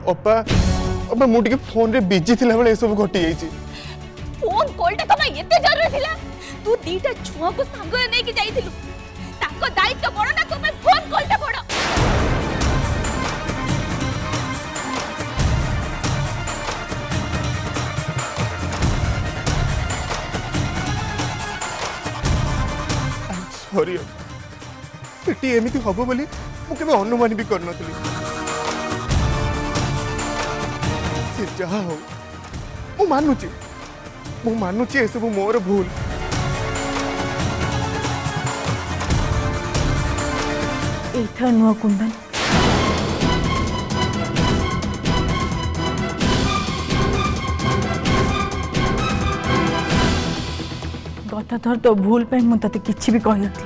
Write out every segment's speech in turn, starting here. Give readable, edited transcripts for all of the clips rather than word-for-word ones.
अपा अपा मु टिके फोन रे बिजी थिला बेले ए सब घटी जाईची। फोन कॉलटा तमे एते जरूरी थिला? तू दीटा छुआ को संग नै कि जाईथिलु, ताको दायित्व बड़ ना तमे फोन कॉलटा बड़। सॉरी सेठी एमिति हबो बोली मु केबे अनुमान भी कर नथली। से जहा हो मु मानुची ए सब मोर भूल। एथर नुआ कुंदन गत थर तो भूल पे मु तते किछि भी कहि नथि,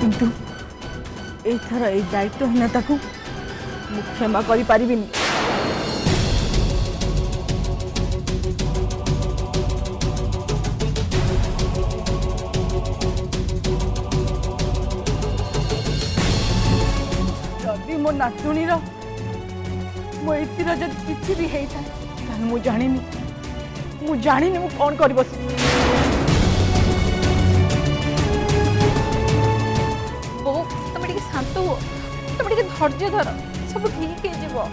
किंतु एथर ए दायित्वहीनता को मु क्षमा करि परिबिनी। जदि मो नातुणी मो एतिर जदि किछि भी हेई था ताले मु जानिनी मु कौन करि बस। बो तमे टिके शांत हो, तमे टिके धैर्य धर, सब ठीक हे जीवो।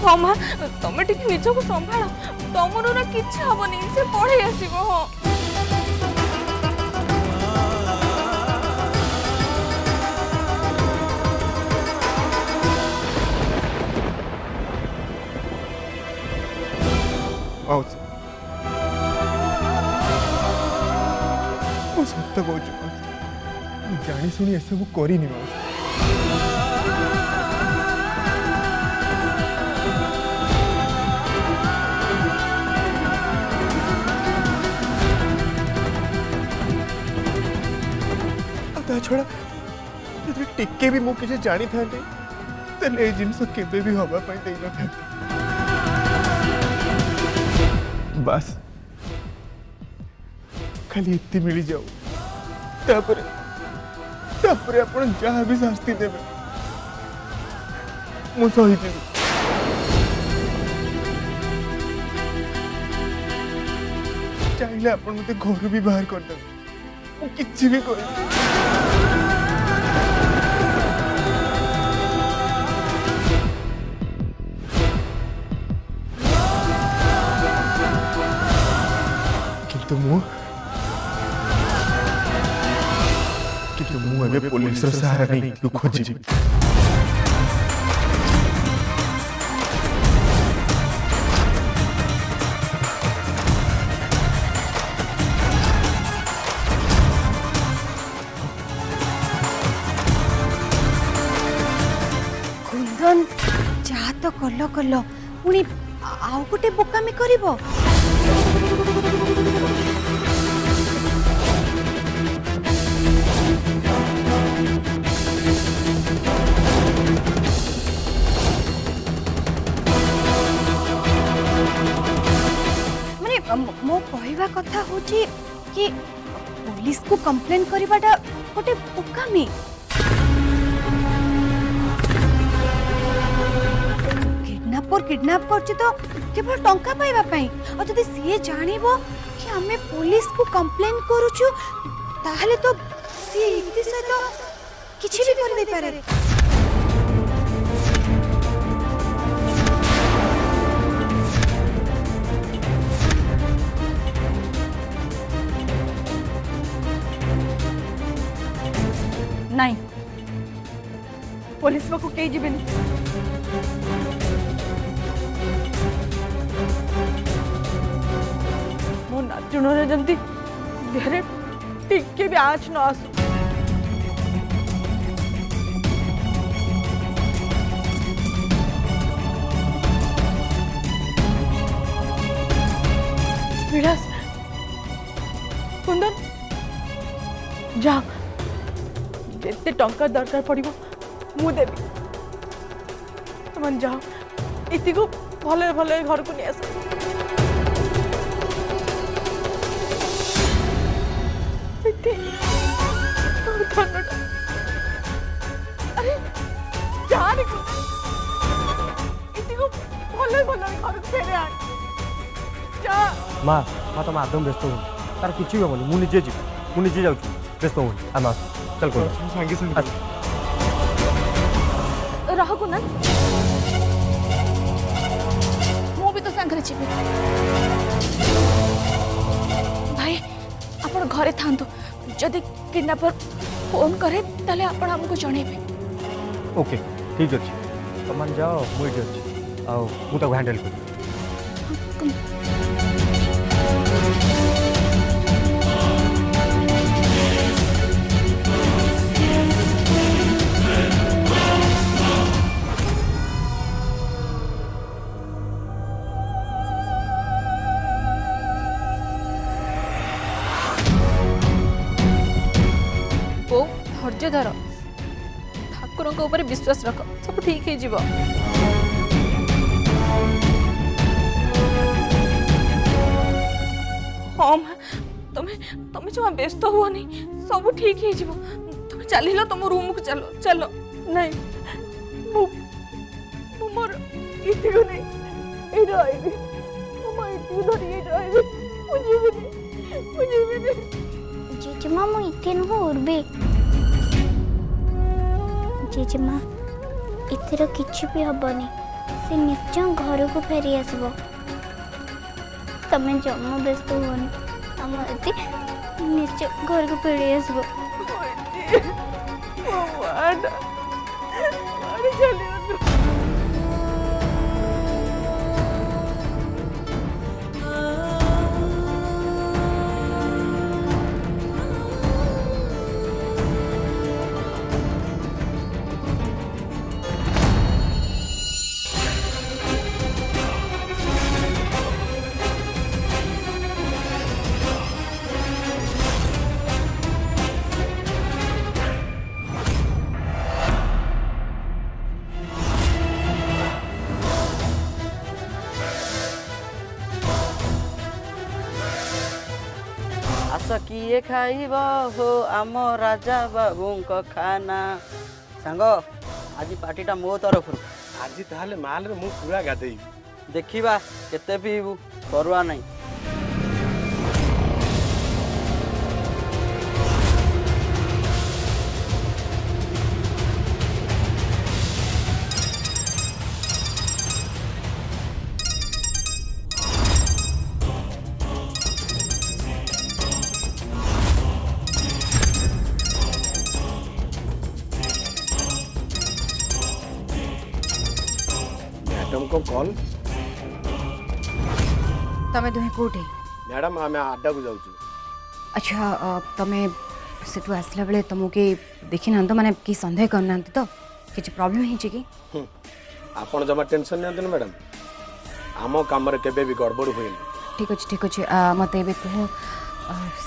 मामा तमे टिके निज को संभाळ, तमरो ना किछ हबनी, से पढे आसीबो। हो मौसी मु सत्य कहूँ जानी शुणी एसबू करनी मौसी। ता छड़ा जदि टिके भी मु किसी जानी था तेल जिनस केबे भी हवा पाई दे न था। बस खाली इतनी मिली जाओ तापर तापर अपन जहाँ भी शास्ति देवे मु सही देवी। चाहिए अपन मते घर भी बाहर कर दे, मु किछि भी कर। किंतु मु एबे पुलिस रो सहारा नहीं तू खोजी। कुंदन जा तो कल कल पुणी आउ गोटे बोकामी करिवो। मो कहवा कथा होची कि पुलिस को कंप्लेन करिबाटा गोटे बोकामी। किडनैप करछि तो केवल टंका पाइबा पई, और जदि सी जानिबो कि हमें पुलिस को कंप्लेन करूछु ताहले तो सी इति से तो किछि भी कर दे पारे। नहीं पुलिस को कई जीवेनी। मो नाचुण जमती देहरे टिके भी आँच न आसू। विलास कुंदन जा जिते टंका दरकार पड़ो मु देवी, तुम जाओ इति को भले भले घर को नहीं आस। अरे माँ माँ तुम आदम व्यस्त हो तार किसी भी हेनी मुझे जी मुझे जाऊँ व्यस्त हो आम चल कौन सागे सागे रह कुनाल मु भी तो सांगरे जीवी भाई आपण घरे थांतु जदि किडनैपर फोन करे ताले आपण हमको जणेबे ओके ठीक अच्छे तुम जाओ मुझे अच्छी आउ हैंडल कर धैर्य धर ठाकुर ऊपर विश्वास रख सब ठीक है जीव हाँ माँ तुम्हें तुम्हें जमा व्यस्त हुआ सब ठीक है जीव तुम चल तुम रूम को चलो चलो नहीं मोर इति को नहीं ए रहिबी मो इति धरि ए रहिबी मुझे जेजेमा मु इते नुह उर्बे जेजेमा इतिर किछि भी हबनी से निश्चय घर को फेरी आसबो तमें जम्म व्यस्त हुअनी हम इति निश्चय घर को फेरी आसबो आस किए खाइब हो आम राजा बाबू खाना सांग आज पार्टीटा मो तरफ आज ताहले माल रे मु पूरा गाधेई देखा केते पीबू परवा नहीं मैडम को कॉल तमे दुहे कोठे मैडम आम आड्डा को जाऊँ अच्छा तमे सेठू आसला बेले तुमके देखी ना तो माने कि संदेह करना तो किसी प्रॉब्लम है कि आपण जमा टेंशन नहीं मैडम आम कम केबे भी गड़बड़ हुए ठीक अच्छे मत ए कह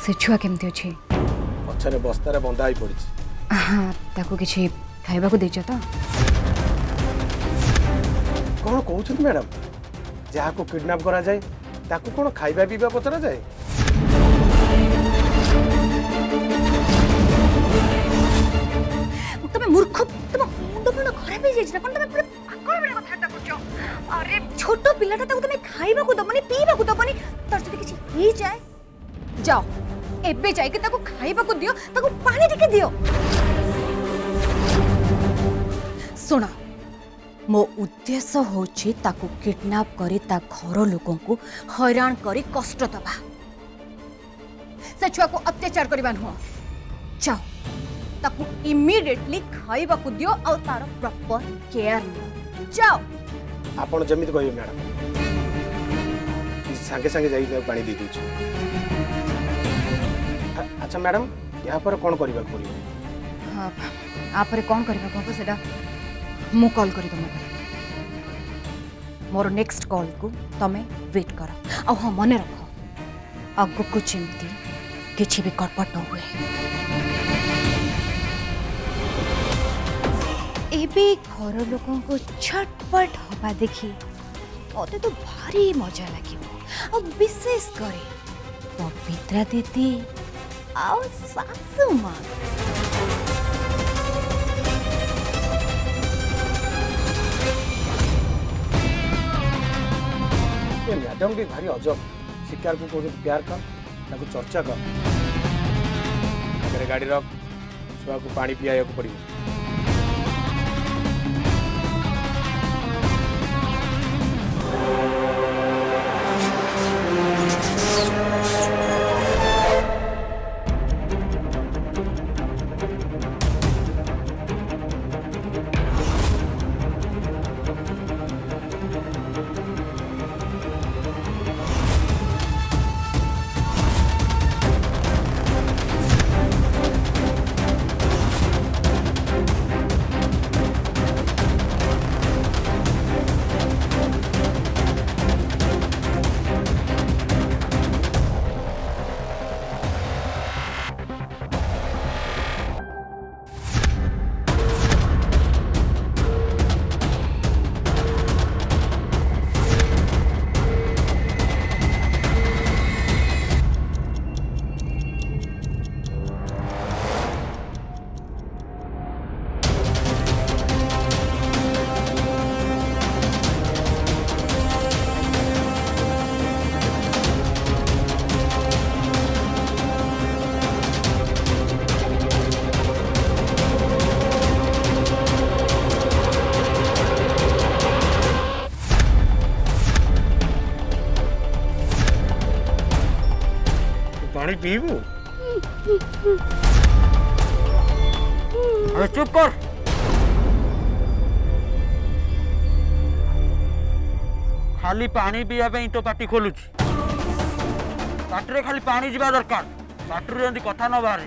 से छुआ केमती अच्छे पछरे बस्तार बंधा ही पड़ी हाँ ताको किसी खाइबा को देछ तो कौन कहते मैडम जहाँ को किडनैप करा जाए ताकू कौन खाइबा पीवा पचरा जाए तमे मूर्ख तम मुंड मुंड खराब हो जाइछ ना कोन तमे पूरा पागल बने कथा करछो अरे छोटो पिलाटा ताकू तमे खाइबा को दबनी पीबा को दबनी तर जदी किछि ही जाए जाओ एबे जाई के ताकू खाइबा को दियो ताकू पानी टिके दियो सुना मो उद्देश्य होछि ताकू किडनैप करी ता घर लोगों को हैरान करी कष्ट दबा से छुआ को अत्याचार करबा न हो जाओ ताकू इमीडिएटली खाइबा को दियो और तार प्रॉपर केयर जाओ आपण जमित कहियो मैडम संगे संगे जाई पानी दे दूछ अच्छा मैडम यहाँ पर कौन करबा पड़ियो हां आपरे कौन करबा को सेडा मु कॉल करी तुमको मोर नेक्स्ट कॉल को तमे वेट कर आ हाँ मन रख आगो को चिंती किसी भी गड़बड़ न हुए एबे घर लोगों को छटपट हवा देखी मते तो भारी मजा लगे और विशेष करे पवित्रा दीदी और सासू माँ मैडम भी भारी अजब शिकार को कौन प्यार कर ताको चर्चा कर आगे गाड़ी रख छुआ को पानी पिया पड़ो। पानी पीबू? अरे चुप कर। खाली पानी पिया तो पाटी खोलुची पाटे खाली पानी जीवा दरकार पाटरू जल्दी कथा न बाहर।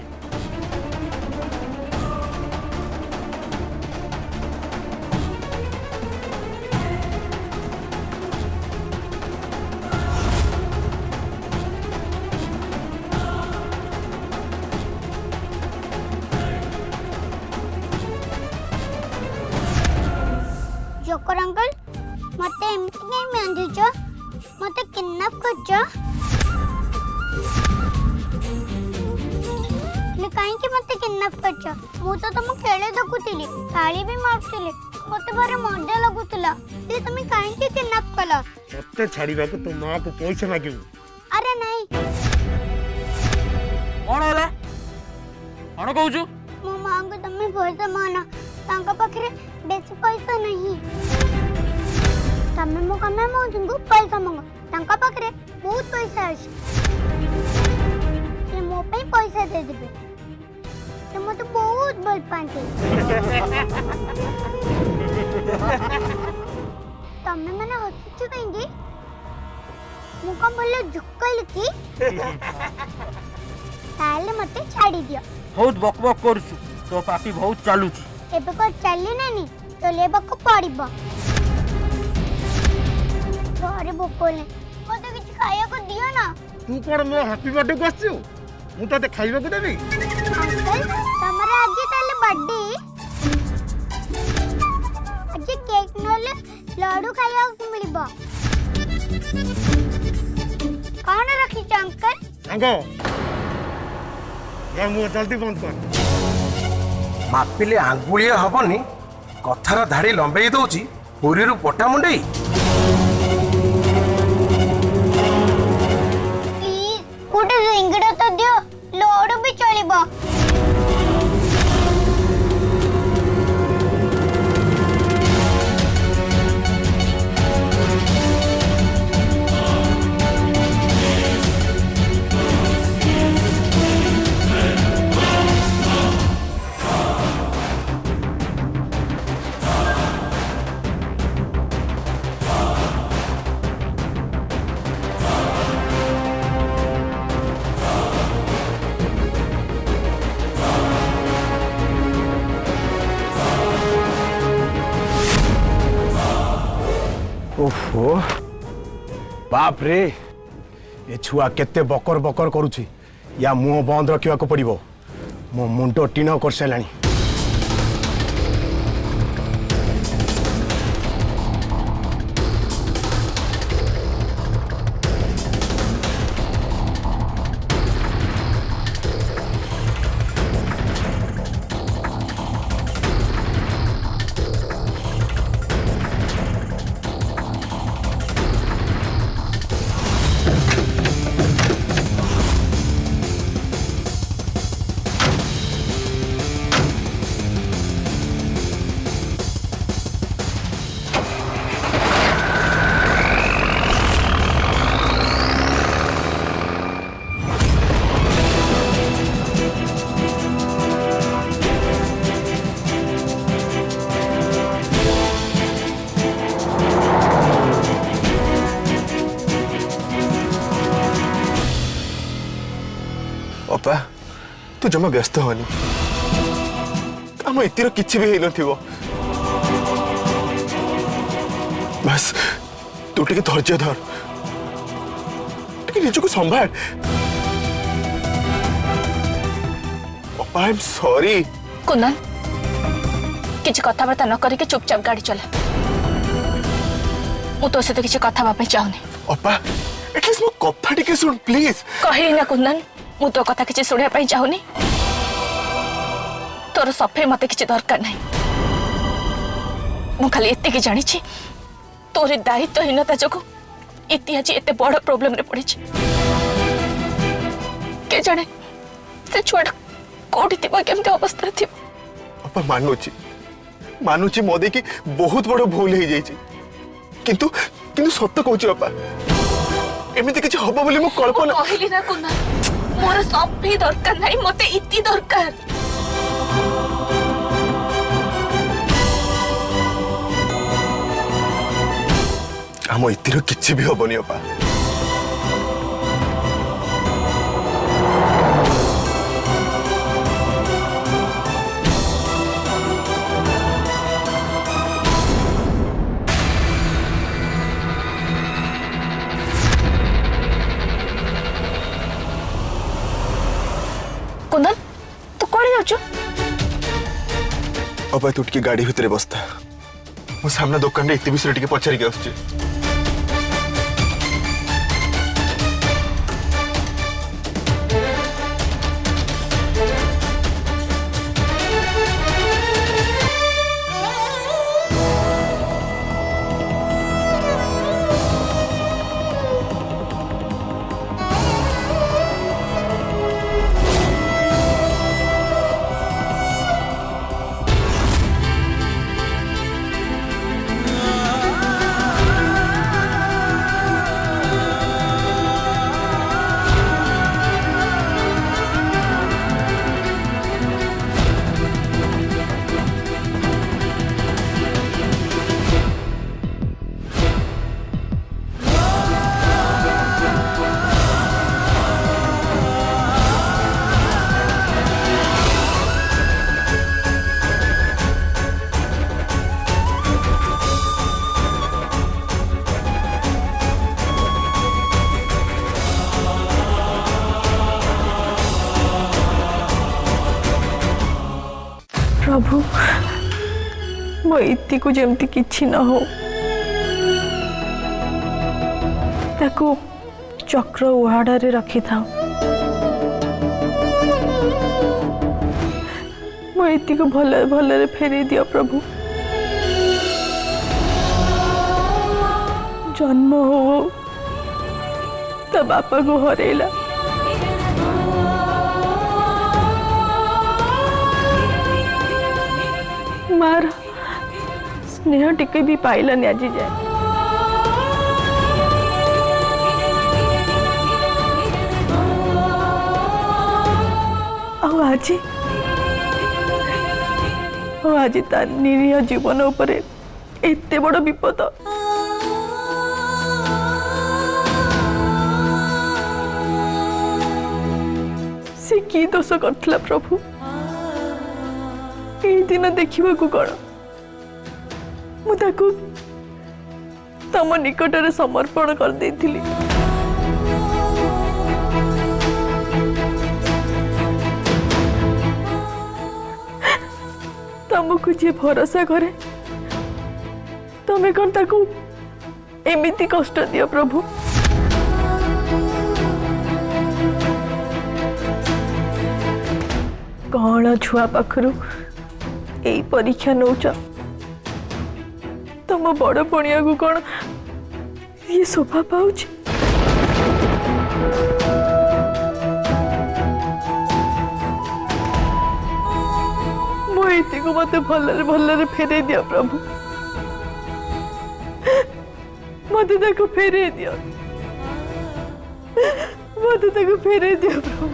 जोकर अंकल मते एमती कहीं बांधुच मते किडनैप करछ कहीं मते किडनैप करछ मु तो तुम खेले देखुतिली ताली भी मारतिली मते बारे मजा लगुतला जे तुम कहीं किडनैप कला मते छाड़ीबा को तो मां को पैसा मागिबू? अरे नहीं कौन होला कौन कहूछु मो मां को तुम पैसा माना तांका पाखरे बेसी पैसा नहीं तमे मो कमे मो तुमको पैसा मांगो तांका पाखरे बहुत पैसा अछि ये मो पे पैसा दे देबे तो मो तो बहुत बल पांते तमे माने हसुछु कहिंगी मो कम बोले झुकल की ताले मते छाड़ी दियो बहुत बकबक करछु तो पाटी बहुत चालुची एबे को चली नानी तो लेबा को पड़िबो अरे बोकोले मते किछ खाया को दियो ना तू कोन मो हैप्पी बर्थडे को आछू मु तो खाइबा को देबी अंकल तमरे आज ताले बर्थडे आज केक नले लड्डू खाया को मिलबो कौन रखी छ अंकल सांगो या मु जल्दी बंद कर मापिले आंगुलिया हबनी कथार धाड़ी लंबे दौची पुरी पटा मुंडई प्लीज गोटे रिंगड़ा तो दियो लड्डू भी चलिबो ओहो बाप रे ए छुआ केते बकर बकर करुछि या मुंह बंद रखिया को पड़िबो मो मुंडो टीन कर सलानी अपा तू जमा व्यस्त होनी आम इतिर किछि भी नथिबो बस तू टिके धैर्य धर टिके निजको संभाल अपा आई एम सॉरी कुंदन किसी कथबार्ता न करके चुपचाप गाड़ी चला मु तो सहित किसी कथा हेबा चाहूनी अपा एटलीस्ट मो कथा टिके सुन प्लीज कहली ना कुंदन मु तो कथा किसी शुणा चाहूनी तोर सफे मत किसी दरकार नहीं मु खाली एति जानी तोर दायित्वहीनता जो इतिहास एत बड़ प्रोब्लेम रे पड़ी के जाने से छुआ कौटी थी केमती अवस्था थी अपा मानुची मो देखी बहुत बड़ भूल हो जाइए किंतु किंतु सत्य कहूँ अपा एमती किसी हम बोली कल्पना कहली ना कुंदन मोर सफे दरकार नहीं मते इति दरकार आम इतिर किछि भी हबनी अपा कुंदन तू कौन जाऊँ अपा तू टिके गाड़ी भितर बसता मो सामना दुकान रे इति विषय टिके पचारिके आसुची प्रभु मो इति को जेमती किछि न हो ताकू चक्र उहाड़े रखी था मो इति को भले भले फेरी दियो प्रभु जन्म हो तो बापा को हरेला मार स्नेह टिके भी पाइलानी आज जाए आज तार निरीह जीवन उपरे एते बड़ विपद से की दोष करथिला प्रभु यही दिन देखा कौन मुझे तम निकट समर्पण कर देथिली तुमको जी भरोसा करे तुम्हें कौन ताकू एमिति कष्ट दियो प्रभु कौन छुआ पाखरु यही परीक्षा नौच तुम बड़ पणिया को कौन ये शोभा पाउछ मोहिती को मत भलरे भलरे फेरे दिया प्रभु मत ताको फेरे दिया मत ताको फेरे दिया प्रभु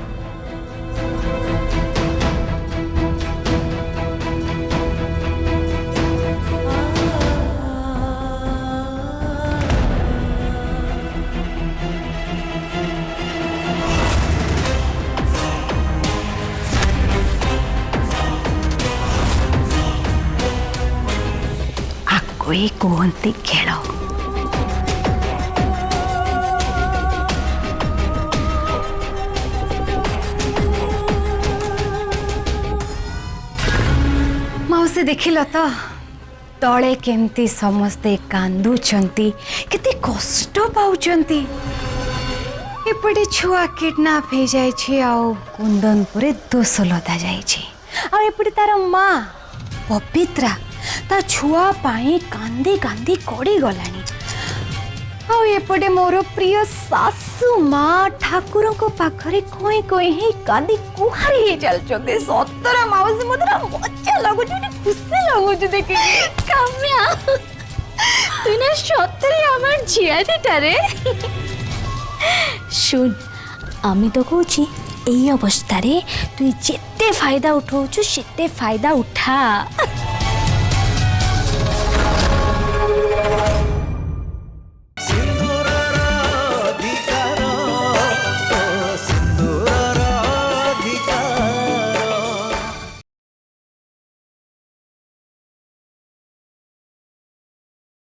कोई कहते खेल। मौसी देखिल तो तले केमती समस्ते कांदुचंती केते कष्ट पाउचंती। एपटे छुआ किडनैप हो जाइए आउ कुंदनपुर दोष लदा जाइए एपटे तार माँ पवित्रा ता छुआ पाई कांदी कांदी कड़ी गलानी एपटे मोर प्रिय सासू माँ ठाकुर को पाखरे कोई कोई ही कांदी कुहारी ही चलते सतरा माउसी मत मजा लगुच खुशी लगुच देख काम्या तू ना सतरे आमार झियाटीटारे शुन आमी तो कहूँ এই অবস্থারে তুই যেতে ফায়দা উঠাউছু সেতে ফায়দা উঠা।